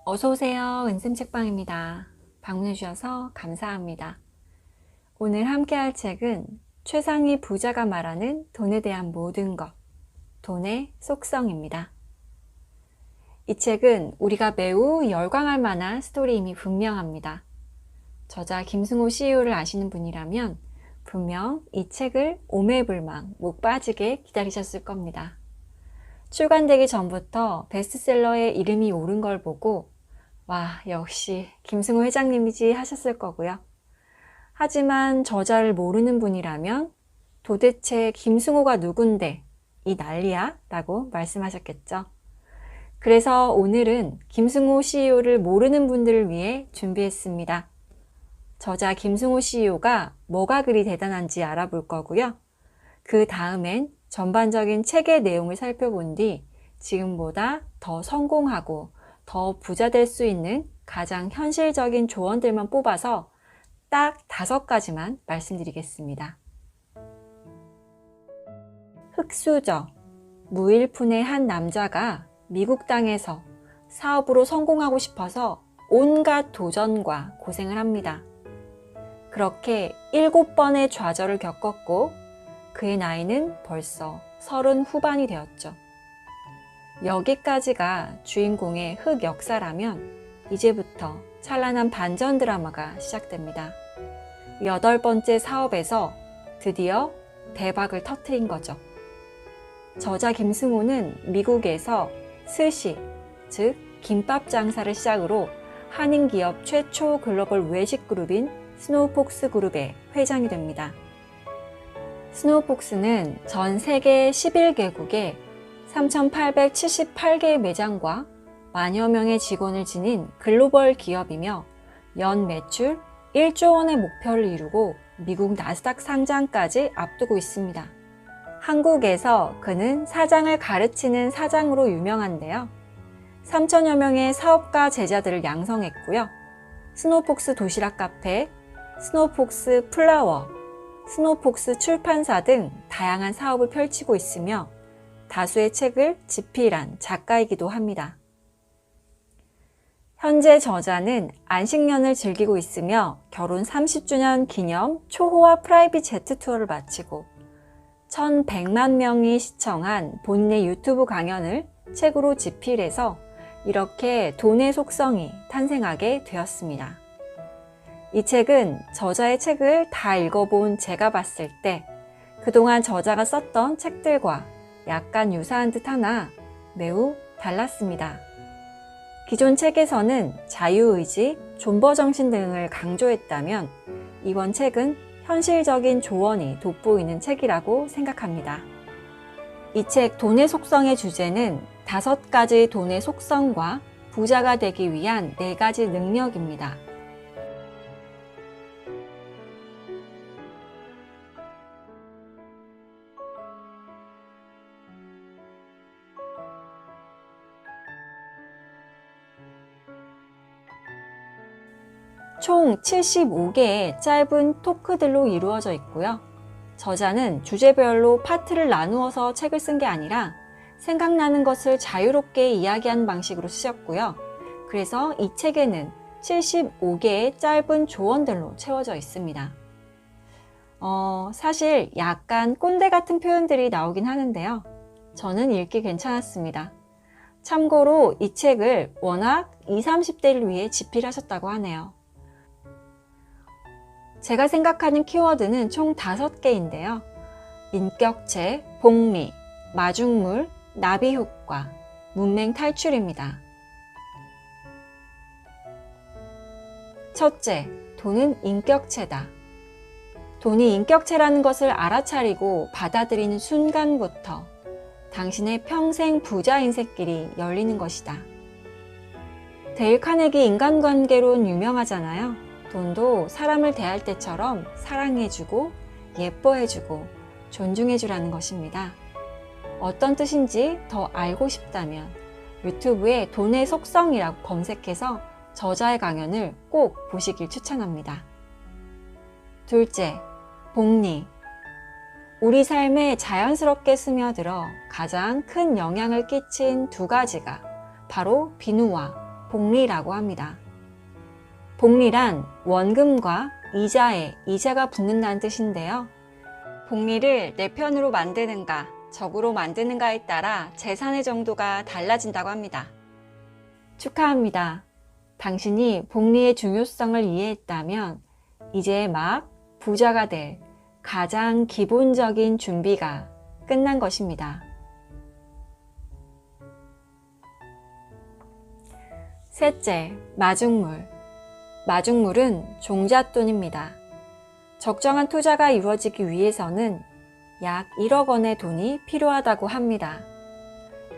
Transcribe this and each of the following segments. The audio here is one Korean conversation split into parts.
어서오세요. 은쌤책방입니다. 방문해주셔서 감사합니다. 오늘 함께할 책은 최상위 부자가 말하는 돈에 대한 모든 것, 돈의 속성입니다. 이 책은 우리가 매우 열광할 만한 스토리임이 분명합니다. 저자 김승호 CEO를 아시는 분이라면 분명 이 책을 오매불망 못 빠지게 기다리셨을 겁니다. 출간되기 전부터 베스트셀러에 이름이 오른 걸 보고 와, 역시 김승호 회장님이지 하셨을 거고요. 하지만 저자를 모르는 분이라면 도대체 김승호가 누군데 이 난리야? 라고 말씀하셨겠죠. 그래서 오늘은 김승호 CEO를 모르는 분들을 위해 준비했습니다. 저자 김승호 CEO가 뭐가 그리 대단한지 알아볼 거고요. 그 다음엔 전반적인 책의 내용을 살펴본 뒤 지금보다 더 성공하고 더 부자 될 수 있는 가장 현실적인 조언들만 뽑아서 딱 5가지만 말씀드리겠습니다. 흑수저, 무일푼의 한 남자가 미국 땅에서 사업으로 성공하고 싶어서 온갖 도전과 고생을 합니다. 그렇게 7번의 좌절을 겪었고 그의 나이는 벌써 30 후반이 되었죠. 여기까지가 주인공의 흑역사라면 이제부터 찬란한 반전 드라마가 시작됩니다. 8번째 사업에서 드디어 대박을 터뜨린 거죠. 저자 김승호는 미국에서 스시, 즉 김밥 장사를 시작으로 한인 기업 최초 글로벌 외식 그룹인 스노우폭스 그룹의 회장이 됩니다. 스노우폭스는 전 세계 11개국에 3,878개의 매장과 만여 명의 직원을 지닌 글로벌 기업이며 연 매출 1조 원의 목표를 이루고 미국 나스닥 상장까지 앞두고 있습니다. 한국에서 그는 사장을 가르치는 사장으로 유명한데요. 3천여 명의 사업가 제자들을 양성했고요. 스노우폭스 도시락 카페, 스노우폭스 플라워, 스노우폭스 출판사 등 다양한 사업을 펼치고 있으며 다수의 책을 집필한 작가이기도 합니다. 현재 저자는 안식년을 즐기고 있으며 결혼 30주년 기념 초호화 프라이빗 제트 투어를 마치고 1,100만 명이 시청한 본인의 유튜브 강연을 책으로 집필해서 이렇게 돈의 속성이 탄생하게 되었습니다. 이 책은 저자의 책을 다 읽어본 제가 봤을 때 그동안 저자가 썼던 책들과 약간 유사한 듯 하나 매우 달랐습니다. 기존 책에서는 자유의지, 존버정신 등을 강조했다면 이번 책은 현실적인 조언이 돋보이는 책이라고 생각합니다. 이 책 돈의 속성의 주제는 5가지 돈의 속성과 부자가 되기 위한 4가지 능력입니다. 총 75개의 짧은 토크들로 이루어져 있고요. 저자는 주제별로 파트를 나누어서 책을 쓴 게 아니라 생각나는 것을 자유롭게 이야기하는 방식으로 쓰셨고요. 그래서 이 책에는 75개의 짧은 조언들로 채워져 있습니다. 사실 약간 꼰대 같은 표현들이 나오긴 하는데요. 저는 읽기 괜찮았습니다. 참고로 이 책을 워낙 20, 30대를 위해 집필하셨다고 하네요. 제가 생각하는 키워드는 총 5개인데요. 인격체, 복리, 마중물, 나비 효과, 문맹 탈출입니다. 첫째, 돈은 인격체다. 돈이 인격체라는 것을 알아차리고 받아들이는 순간부터 당신의 평생 부자 인생길이 열리는 것이다. 데일 카네기 인간관계론 유명하잖아요. 돈도 사람을 대할 때처럼 사랑해주고 예뻐해주고 존중해주라는 것입니다. 어떤 뜻인지 더 알고 싶다면 유튜브에 돈의 속성이라고 검색해서 저자의 강연을 꼭 보시길 추천합니다. 둘째, 복리. 우리 삶에 자연스럽게 스며들어 가장 큰 영향을 끼친 2가지가 바로 비누와 복리라고 합니다. 복리란 원금과 이자에 이자가 붙는다는 뜻인데요. 복리를 내 편으로 만드는가, 적으로 만드는가에 따라 재산의 정도가 달라진다고 합니다. 축하합니다. 당신이 복리의 중요성을 이해했다면 이제 막 부자가 될 가장 기본적인 준비가 끝난 것입니다. 셋째, 마중물. 마중물은 종잣돈입니다. 적정한 투자가 이루어지기 위해서는 약 1억 원의 돈이 필요하다고 합니다.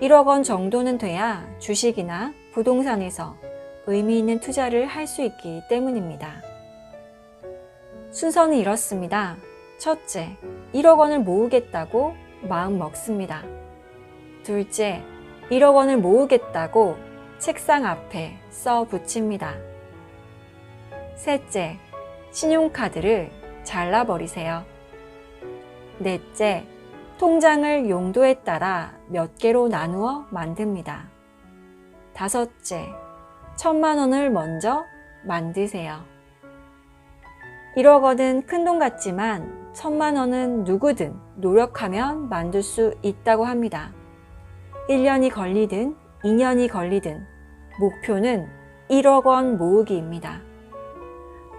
1억 원 정도는 돼야 주식이나 부동산에서 의미 있는 투자를 할 수 있기 때문입니다. 순서는 이렇습니다. 첫째, 1억 원을 모으겠다고 마음 먹습니다. 둘째, 1억 원을 모으겠다고 책상 앞에 써 붙입니다. 셋째, 신용카드를 잘라버리세요. 넷째, 통장을 용도에 따라 몇 개로 나누어 만듭니다. 다섯째, 1,000만 원을 먼저 만드세요. 1억 원은 큰돈 같지만 1,000만 원은 누구든 노력하면 만들 수 있다고 합니다. 1년이 걸리든 2년이 걸리든 목표는 1억 원 모으기입니다.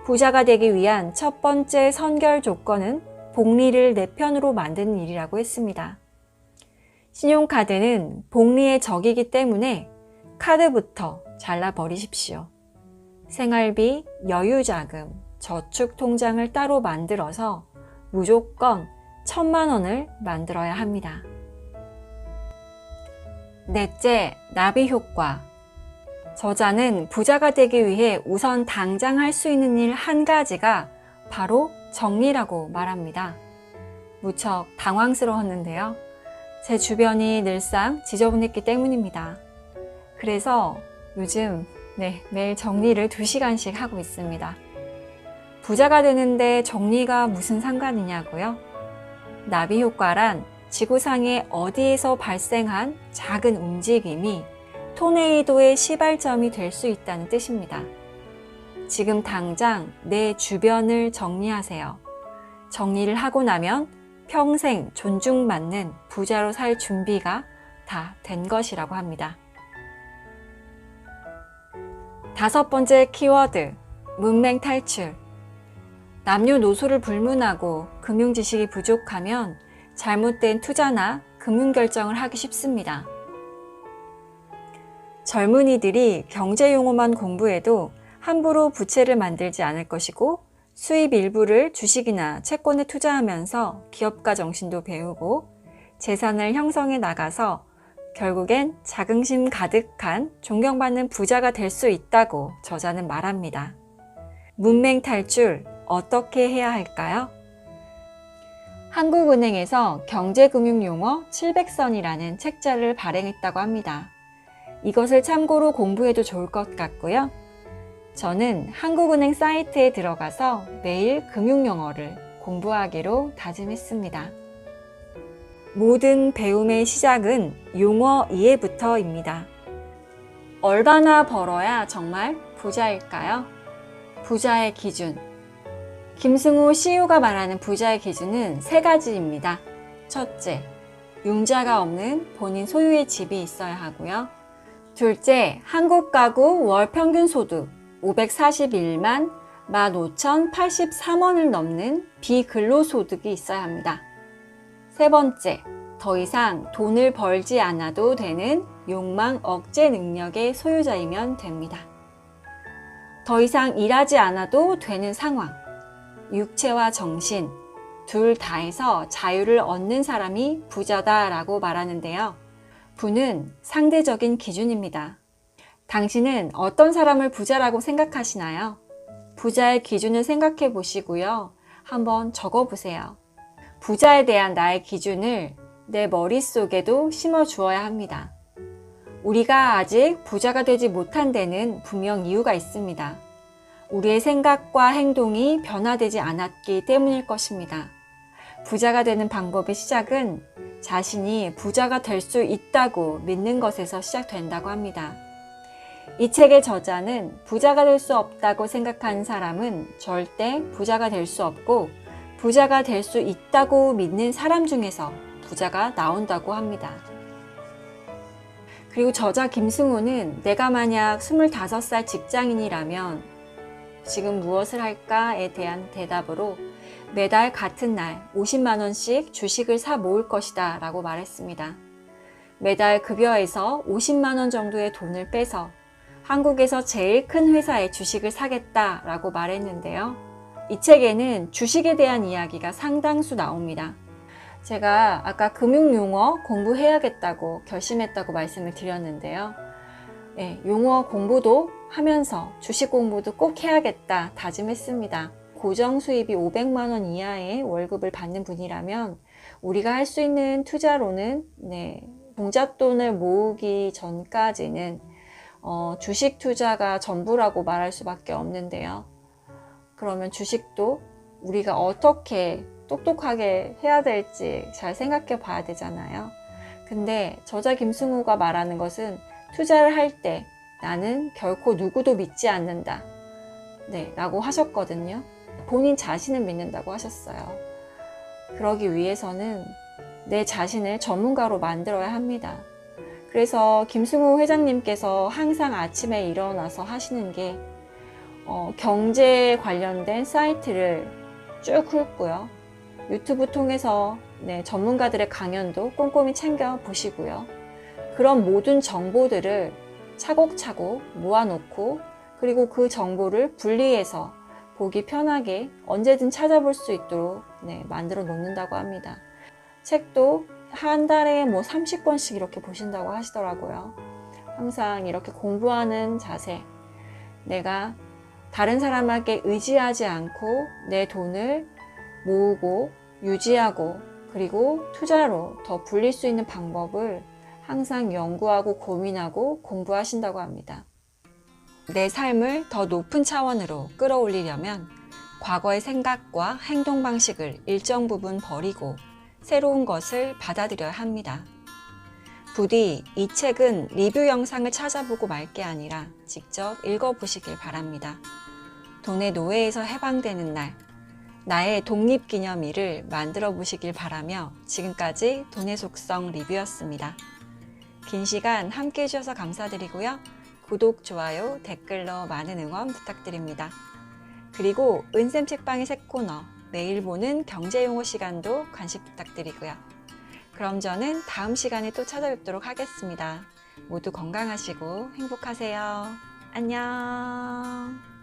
부자가 되기 위한 첫 번째 선결 조건은 복리를 내 편으로 만드는 일이라고 했습니다. 신용카드는 복리의 적이기 때문에 카드부터 잘라버리십시오. 생활비, 여유자금, 저축통장을 따로 만들어서 무조건 1,000만 원을 만들어야 합니다. 넷째, 나비 효과. 저자는 부자가 되기 위해 우선 당장 할 수 있는 일 한 가지가 바로 정리라고 말합니다. 무척 당황스러웠는데요. 제 주변이 늘상 지저분했기 때문입니다. 그래서 요즘 매일 정리를 2시간씩 하고 있습니다. 부자가 되는데 정리가 무슨 상관이냐고요? 나비 효과란 지구상의 어디에서 발생한 작은 움직임이 토네이도의 시발점이 될 수 있다는 뜻입니다. 지금 당장 내 주변을 정리하세요. 정리를 하고 나면 평생 존중받는 부자로 살 준비가 다 된 것이라고 합니다. 5번째 키워드, 문맹 탈출. 남녀노소를 불문하고 금융 지식이 부족하면 잘못된 투자나 금융 결정을 하기 쉽습니다. 젊은이들이 경제 용어만 공부해도 함부로 부채를 만들지 않을 것이고 수입 일부를 주식이나 채권에 투자하면서 기업가 정신도 배우고 재산을 형성해 나가서 결국엔 자긍심 가득한 존경받는 부자가 될 수 있다고 저자는 말합니다. 문맹 탈출 어떻게 해야 할까요? 한국은행에서 경제금융용어 700선이라는 책자를 발행했다고 합니다. 이것을 참고로 공부해도 좋을 것 같고요. 저는 한국은행 사이트에 들어가서 매일 금융영어를 공부하기로 다짐했습니다. 모든 배움의 시작은 용어 이해부터입니다. 얼마나 벌어야 정말 부자일까요? 부자의 기준. 김승우 CEO가 말하는 부자의 기준은 3가지입니다. 첫째, 융자가 없는 본인 소유의 집이 있어야 하고요. 둘째, 한국 가구 월 평균 소득 541만 15,083원을 넘는 비근로소득이 있어야 합니다. 세 번째, 더 이상 돈을 벌지 않아도 되는 욕망 억제 능력의 소유자이면 됩니다. 더 이상 일하지 않아도 되는 상황, 육체와 정신 둘 다에서 자유를 얻는 사람이 부자다라고 말하는데요. 부는 상대적인 기준입니다. 당신은 어떤 사람을 부자라고 생각하시나요? 부자의 기준을 생각해 보시고요. 한번 적어 보세요. 부자에 대한 나의 기준을 내 머릿속에도 심어 주어야 합니다. 우리가 아직 부자가 되지 못한 데는 분명 이유가 있습니다. 우리의 생각과 행동이 변화되지 않았기 때문일 것입니다. 부자가 되는 방법의 시작은 자신이 부자가 될 수 있다고 믿는 것에서 시작된다고 합니다. 이 책의 저자는 부자가 될 수 없다고 생각하는 사람은 절대 부자가 될 수 없고 부자가 될 수 있다고 믿는 사람 중에서 부자가 나온다고 합니다. 그리고 저자 김승우는 내가 만약 25살 직장인이라면 지금 무엇을 할까에 대한 대답으로 매달 같은 날 50만 원씩 주식을 사 모을 것이다 라고 말했습니다. 매달 급여에서 50만 원 정도의 돈을 빼서 한국에서 제일 큰 회사의 주식을 사겠다 라고 말했는데요. 이 책에는 주식에 대한 이야기가 상당수 나옵니다. 제가 아까 금융용어 공부해야겠다고 결심했다고 말씀을 드렸는데요. 네, 용어 공부도 하면서 주식 공부도 꼭 해야겠다 다짐했습니다. 고정 수입이 500만 원 이하의 월급을 받는 분이라면 우리가 할 수 있는 투자로는 종잣돈을 모으기 전까지는 주식 투자가 전부라고 말할 수밖에 없는데요. 그러면 주식도 우리가 어떻게 똑똑하게 해야 될지 잘 생각해 봐야 되잖아요. 근데 저자 김승우가 말하는 것은 투자를 할 때 나는 결코 누구도 믿지 않는다. 라고 하셨거든요. 본인 자신을 믿는다고 하셨어요. 그러기 위해서는 내 자신을 전문가로 만들어야 합니다. 그래서 김승우 회장님께서 항상 아침에 일어나서 하시는 게 경제 관련된 사이트를 쭉 훑고요. 유튜브 통해서 전문가들의 강연도 꼼꼼히 챙겨 보시고요. 그런 모든 정보들을 차곡차곡 모아놓고 그리고 그 정보를 분리해서 보기 편하게 언제든 찾아볼 수 있도록 만들어 놓는다고 합니다. 책도 한 달에 30권씩 이렇게 보신다고 하시더라고요. 항상 이렇게 공부하는 자세, 내가 다른 사람에게 의지하지 않고 내 돈을 모으고 유지하고 그리고 투자로 더 불릴 수 있는 방법을 항상 연구하고 고민하고 공부하신다고 합니다. 내 삶을 더 높은 차원으로 끌어올리려면 과거의 생각과 행동 방식을 일정 부분 버리고 새로운 것을 받아들여야 합니다. 부디 이 책은 리뷰 영상을 찾아보고 말 게 아니라 직접 읽어보시길 바랍니다. 돈의 노예에서 해방되는 날, 나의 독립기념일을 만들어 보시길 바라며 지금까지 돈의 속성 리뷰였습니다. 긴 시간 함께 해주셔서 감사드리고요. 구독, 좋아요, 댓글로 많은 응원 부탁드립니다. 그리고 은쌤 책방의 새 코너 매일 보는 경제용어 시간도 관심 부탁드리고요. 그럼 저는 다음 시간에 또 찾아뵙도록 하겠습니다. 모두 건강하시고 행복하세요. 안녕.